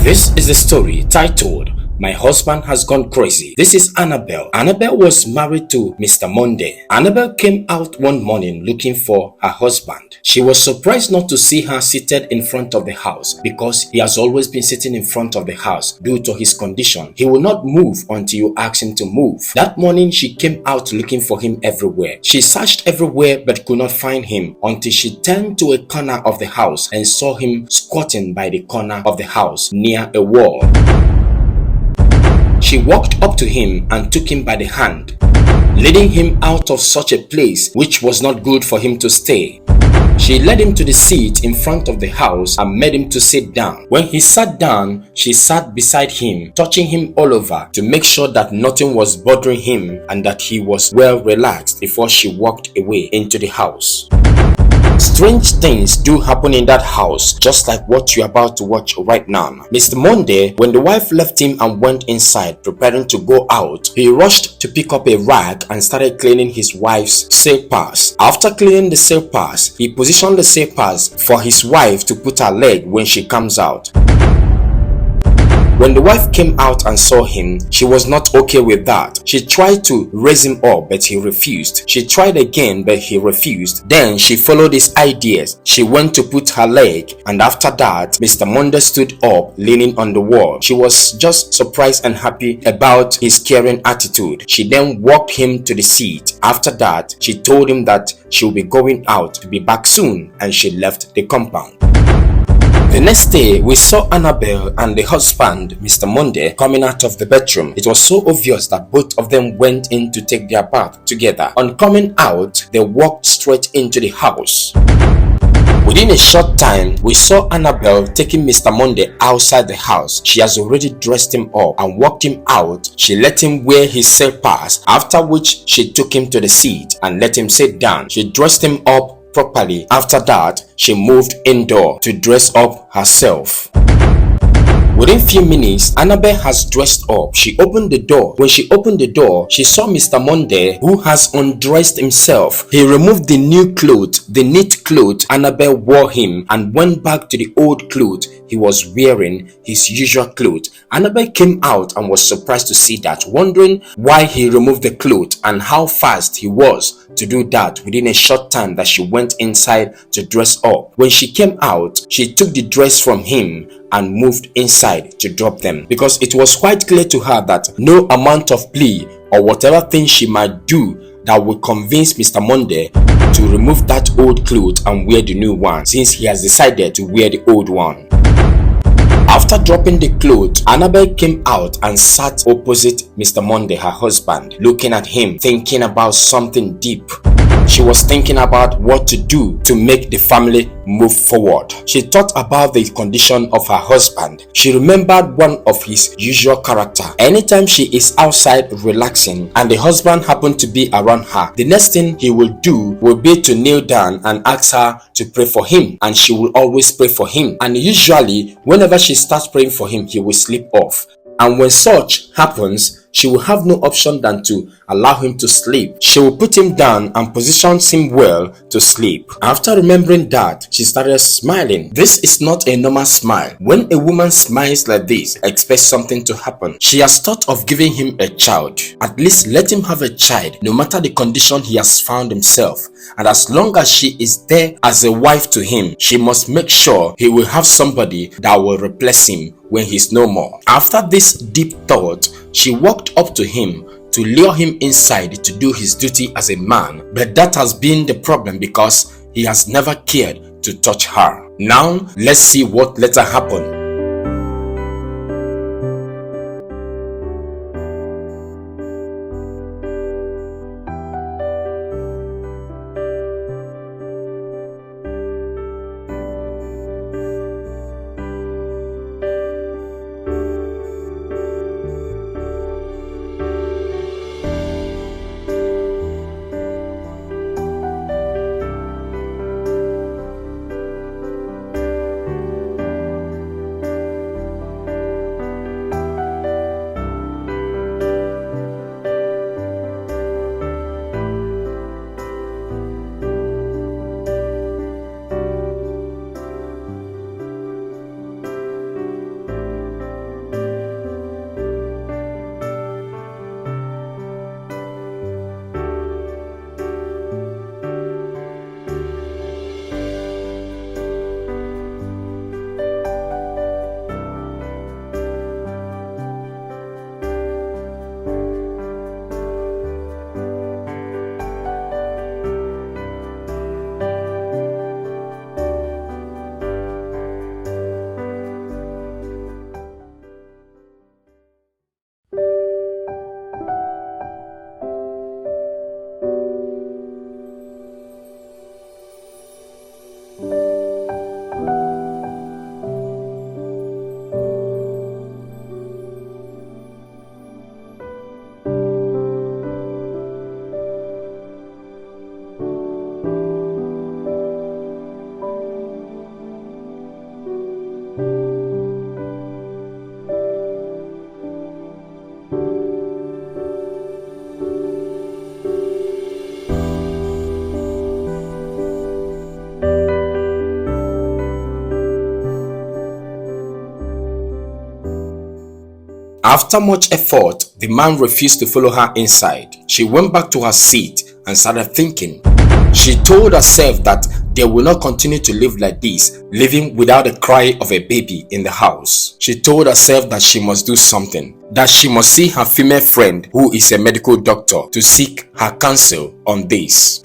This is a story titled My Husband Has Gone Crazy. This is Annabelle. Annabelle was married to Mr. Monday. Annabelle came out one morning looking for her husband. She was surprised not to see her seated in front of the house because he has always been sitting in front of the house due to his condition. He will not move until you ask him to move. That morning she came out looking for him everywhere. She searched everywhere but could not find him until she turned to a corner of the house and saw him squatting by the corner of the house near a wall. She walked up to him and took him by the hand, leading him out of such a place which was not good for him to stay. She led him to the seat in front of the house and made him to sit down. When he sat down, she sat beside him, touching him all over to make sure that nothing was bothering him and that he was well relaxed before she walked away into the house. Strange things do happen in that house, just like what you're about to watch right now. Mr. Monday, when the wife left him and went inside preparing to go out, he rushed to pick up a rag and started cleaning his wife's slippers. After cleaning the slippers, he positioned the slippers for his wife to put her leg when she comes out. When the wife came out and saw him, she was not okay with that. She tried to raise him up, but he refused. She tried again, but he refused. Then she followed his ideas. She went to put her leg, and after that, Mr. Monday stood up, leaning on the wall. She was just surprised and happy about his caring attitude. She then walked him to the seat. After that, she told him that she will be going out to be back soon, and she left the compound. The next day, we saw Annabelle and the husband, Mr. Monday, coming out of the bedroom. It was so obvious that both of them went in to take their bath together. On coming out, they walked straight into the house. Within a short time, we saw Annabelle taking Mr. Monday outside the house. She has already dressed him up and walked him out. She let him wear his slippers, after which she took him to the seat and let him sit down. She dressed him up properly. After that, she moved indoor to dress up herself. Within few minutes, Annabelle has dressed up. She opened the door. When she opened the door, she saw Mr. Monday, who has undressed himself. He removed the new clothes, the neat clothes Annabelle wore him, and went back to the old clothes he was wearing, his usual clothes. Annabelle came out and was surprised to see that, wondering why he removed the clothes and how fast he was to do that within a short time that she went inside to dress up. When she came out, she took the dress from him and moved inside to drop them, because it was quite clear to her that no amount of plea or whatever thing she might do that would convince Mr. Monday to remove that old clothes and wear the new one, since he has decided to wear the old one. After dropping the clothes, Annabelle came out and sat opposite Mr. Monday, her husband, looking at him, thinking about something deep. She was thinking about what to do to make the family move forward. She thought about the condition of her husband. She remembered one of his usual character. Anytime she is outside relaxing and the husband happened to be around her, the next thing he will do will be to kneel down and ask her to pray for him, and she will always pray for him. And usually, whenever she starts praying for him, he will sleep off. And when such happens, she will have no option than to allow him to sleep. She will put him down and positions him well to sleep. After remembering that, she started smiling. This is not a normal smile. When a woman smiles like this, expect something to happen. She has thought of giving him a child. At least let him have a child, no matter the condition he has found himself. And as long as she is there as a wife to him, she must make sure he will have somebody that will replace him when he's no more. After this deep thought, she walked up to him to lure him inside to do his duty as a man. But that has been the problem, because he has never cared to touch her. Now, let's see what later happened. After much effort, the man refused to follow her inside. She went back to her seat and started thinking. She told herself that they will not continue to live like this, living without a cry of a baby in the house. She told herself that she must do something, that she must see her female friend who is a medical doctor to seek her counsel on this.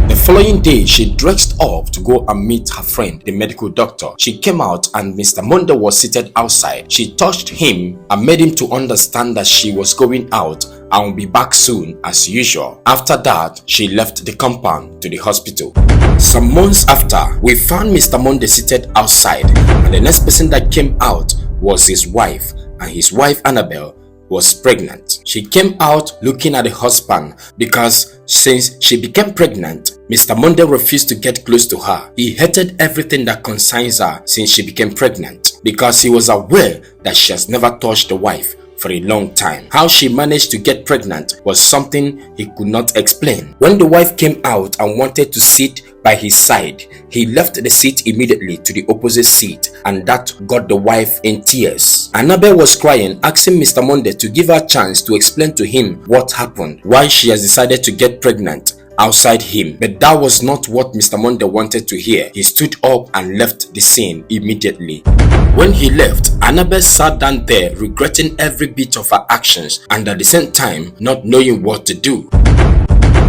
The following day, she dressed up to go and meet her friend, the medical doctor. She came out and Mr. Monday was seated outside. She touched him and made him to understand that she was going out and will be back soon as usual. After that, she left the compound to the hospital. Some months after, we found Mr. Monday seated outside, and the next person that came out was his wife, and his wife Annabelle was pregnant. She came out looking at the husband because since she became pregnant, Mr. Monday refused to get close to her. He hated everything that concerns her since she became pregnant because he was aware that she has never touched the wife for a long time. How she managed to get pregnant was something he could not explain. When the wife came out and wanted to sit by his side, he left the seat immediately to the opposite seat, and that got the wife in tears. Annabelle was crying, asking Mr. Monday to give her a chance to explain to him what happened, why she has decided to get pregnant outside him. But that was not what Mr. Monday wanted to hear. He stood up and left the scene immediately. When he left, Annabelle sat down there regretting every bit of her actions and at the same time not knowing what to do.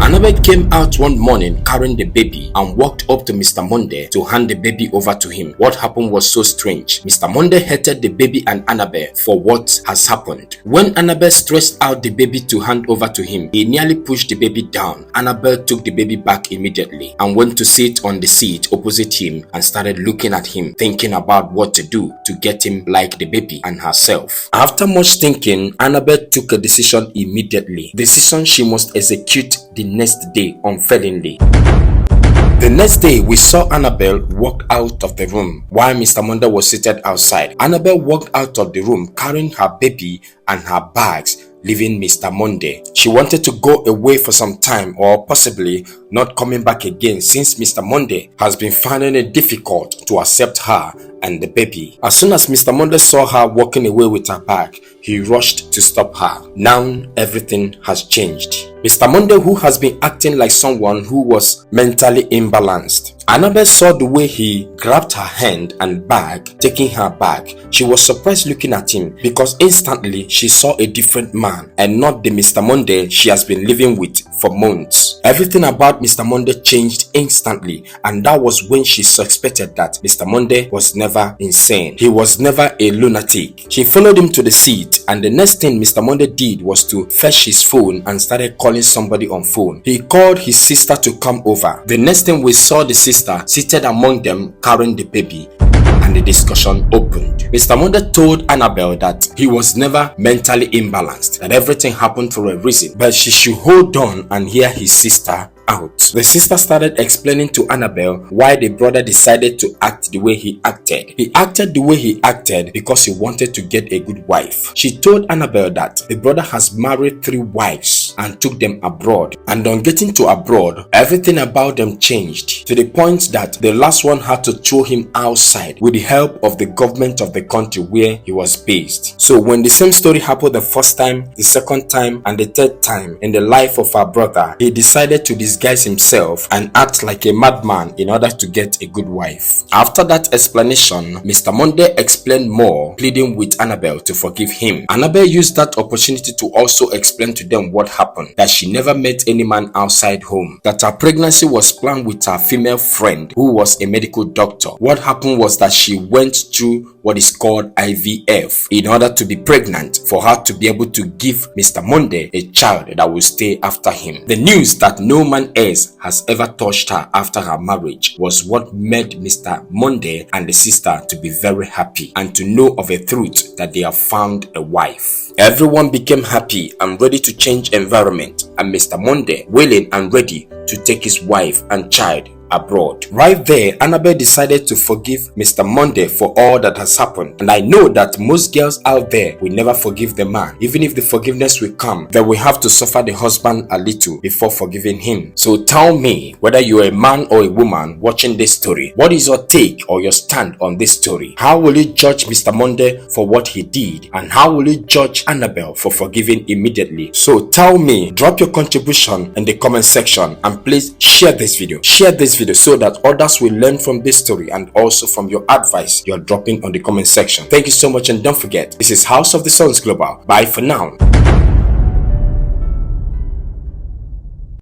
Annabelle came out one morning carrying the baby and walked up to Mr. Monday to hand the baby over to him. What happened was so strange. Mr. Monday hated the baby and Annabelle for what has happened. When Annabelle stretched out the baby to hand over to him, he nearly pushed the baby down. Annabelle took the baby back immediately and went to sit on the seat opposite him and started looking at him, thinking about what to do to get him like the baby and herself. After much thinking, Annabelle took a decision immediately. Decision she must execute the next day unfailingly. The next day, we saw Annabelle walk out of the room while Mr. Monday was seated outside. Annabelle walked out of the room carrying her baby and her bags, leaving Mr. Monday. She wanted to go away for some time or possibly not coming back again since Mr. Monday has been finding it difficult to accept her and the baby. As soon as Mr. Monday saw her walking away with her bag, he rushed to stop her. Now everything has changed. Mr. Monday, who has been acting like someone who was mentally imbalanced. Annabelle saw the way he grabbed her hand and bag, taking her back. She was surprised looking at him because instantly she saw a different man and not the Mr. Monday she has been living with for months. Everything about Mr. Monday changed instantly, and that was when she suspected that Mr. Monday was never insane. He was never a lunatic. She followed him to the seat, and the next thing Mr. Monday did was to fetch his phone and started calling somebody on phone. He called his sister to come over. The next thing we saw the sister seated among them carrying the baby, and the discussion opened. Mr. Monday told Annabelle that he was never mentally imbalanced, that everything happened for a reason, but she should hold on and hear his sister out. The sister started explaining to Annabelle why the brother decided to act the way he acted. He acted the way he acted because he wanted to get a good wife. She told Annabelle that the brother has married 3 wives and took them abroad, and on getting to abroad, everything about them changed to the point that the last one had to throw him outside with the help of the government of the country where he was based. So when the same story happened the first time, the second time, and the third time in the life of our brother, he decided to disguise himself and act like a madman in order to get a good wife. After that explanation, Mr. Monday explained more, pleading with Annabelle to forgive him. Annabelle used that opportunity to also explain to them what happened, that she never met any man outside home, that her pregnancy was planned with her female friend who was a medical doctor. What happened was that she went through what is called IVF in order to be pregnant, for her to be able to give Mr. Monday a child that will stay after him. The news that no man else has ever touched her after her marriage was what made Mr. Monday and the sister to be very happy and to know of a truth that they have found a wife. Everyone became happy and ready to change environment, and Mr. Monday willing and ready to take his wife and child abroad. Right there, Annabel decided to forgive Mr. Monday for all that has happened. And I know that most girls out there will never forgive the man. Even if the forgiveness will come, they will have to suffer the husband a little before forgiving him. So tell me, whether you're a man or a woman watching this story, what is your take or your stand on this story? How will you judge Mr. Monday for what he did? And how will you judge Annabel for forgiving immediately? So tell me, drop your contribution in the comment section, and please share this video. Share this video so that others will learn from this story and also from your advice you're dropping on the comment section. Thank you so much, and don't forget, this is House of the Sons Global. Bye for now.